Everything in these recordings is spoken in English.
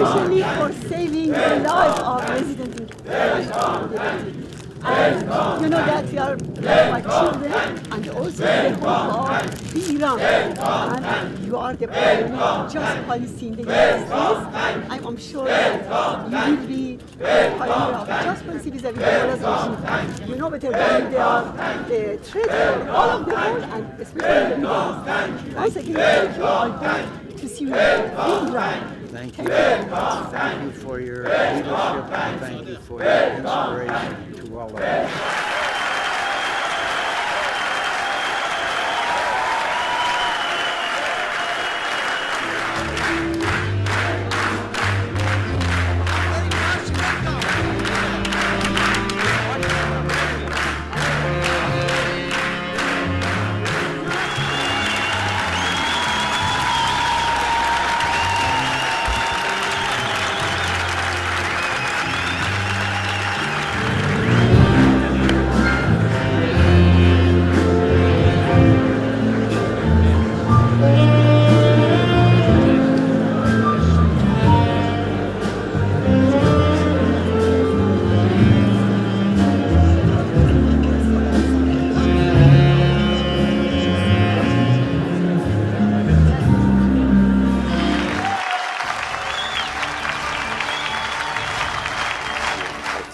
especially for saving the life of residents in Albania. And you know that we are my children, and also the hope of the Iran. And you are the pioneer of just policy in the United States. I'm sure that you will be the pioneer of just policy vis-a-vis the Mullahs regime. You know better than me, they are the threat for all of the world, and especially the Middle East. Once again, thank you. I hope to see you in Iran. Thank you very much. Thank you for your leadership, and thank you for your inspiration to all of us.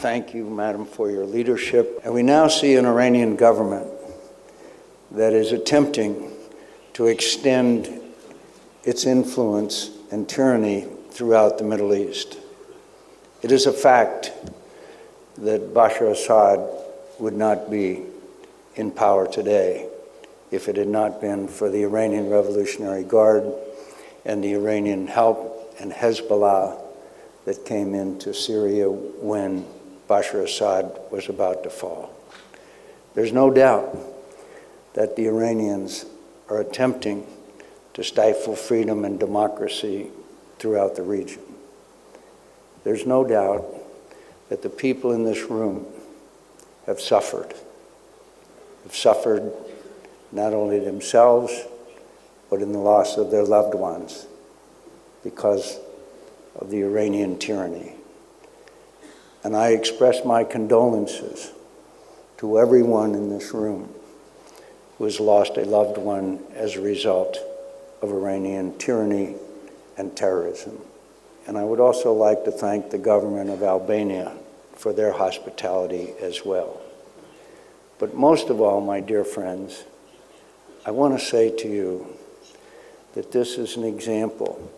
Thank you, Madam, for your leadership. And we now see an Iranian government that is attempting to extend its influence and tyranny throughout the Middle East. It is a fact that Bashar Assad would not be in power today if it had not been for the Iranian Revolutionary Guard and the Iranian help and Hezbollah that came into Syria when Bashar Assad was about to fall. There's no doubt that the Iranians are attempting to stifle freedom and democracy throughout the region. There's no doubt that the people in this room have suffered not only themselves, but in the loss of their loved ones because of the Iranian tyranny. And I express my condolences to everyone in this room who has lost a loved one as a result of Iranian tyranny and terrorism. And I would also like to thank the government of Albania for their hospitality as well. But most of all, my dear friends, I want to say to you that this is an example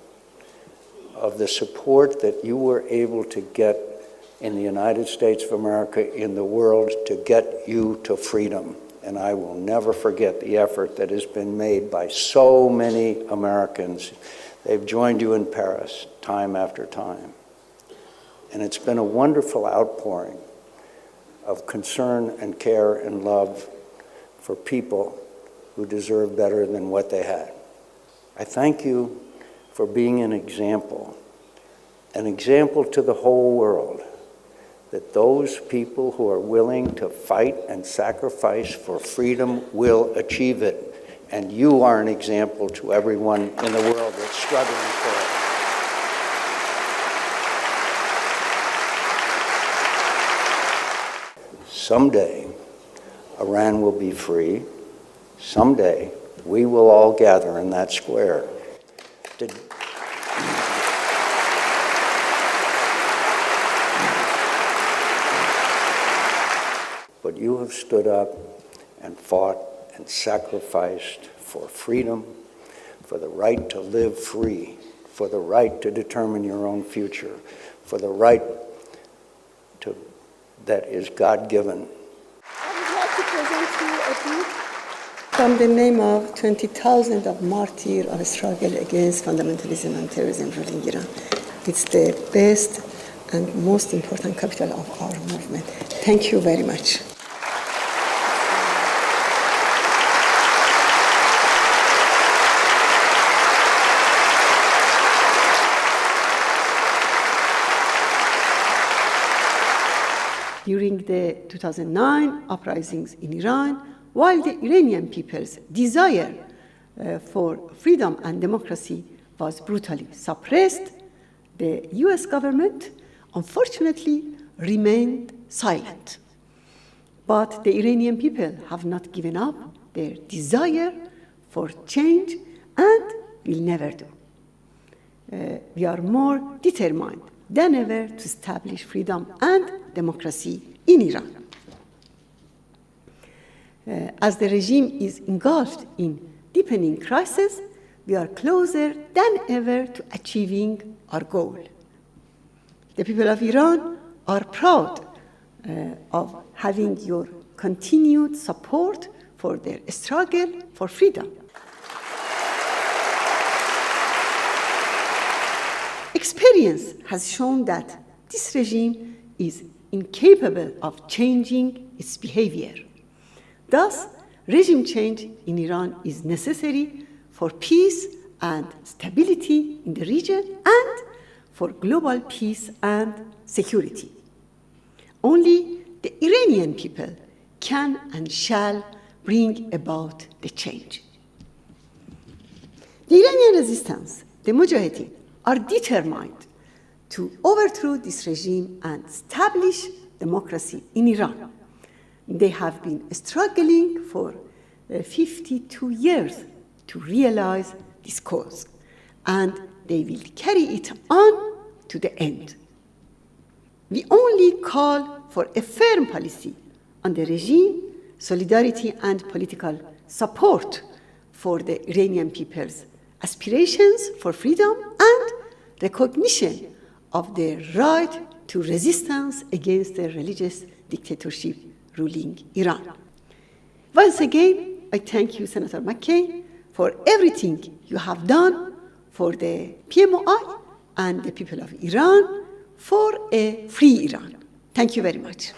of the support that you were able to get in the United States of America, in the world, to get you to freedom. And I will never forget the effort that has been made by so many Americans. They've joined you in Paris time after time. And it's been a wonderful outpouring of concern and care and love for people who deserve better than what they had. I thank you for being an example to the whole world, that those people who are willing to fight and sacrifice for freedom will achieve it. And you are an example to everyone in the world that's struggling for it. Someday, Iran will be free. Someday, we will all gather in that square to but you have stood up and fought and sacrificed for freedom, for the right to live free, for the right to determine your own future, for the right that is God-given. I would like to present you a book from the name of 20,000 of martyrs of struggle against fundamentalism and terrorism ruling Iran. It's the best and most important capital of our movement. Thank you very much. During the 2009 uprisings in Iran, while the Iranian people's desire for freedom and democracy was brutally suppressed, the US government, unfortunately, remained silent. But the Iranian people have not given up their desire for change and will never do. We are more determined than ever to establish freedom and democracy in Iran. As the regime is engulfed in deepening crisis, we are closer than ever to achieving our goal. The people of Iran are proud of having your continued support for their struggle for freedom. Experience has shown that this regime is incapable of changing its behavior. Thus, regime change in Iran is necessary for peace and stability in the region and for global peace and security. Only the Iranian people can and shall bring about the change. The Iranian resistance, the Mujahideen, are determined to overthrow this regime and establish democracy in Iran. They have been struggling for 52 years to realize this cause, and they will carry it on to the end. We only call for a firm policy on the regime, solidarity and political support for the Iranian people's aspirations for freedom and recognition of their right to resistance against the religious dictatorship ruling Iran. Once again, I thank you, Senator McCain, for everything you have done for the PMOI and the people of Iran for a free Iran. Thank you very much.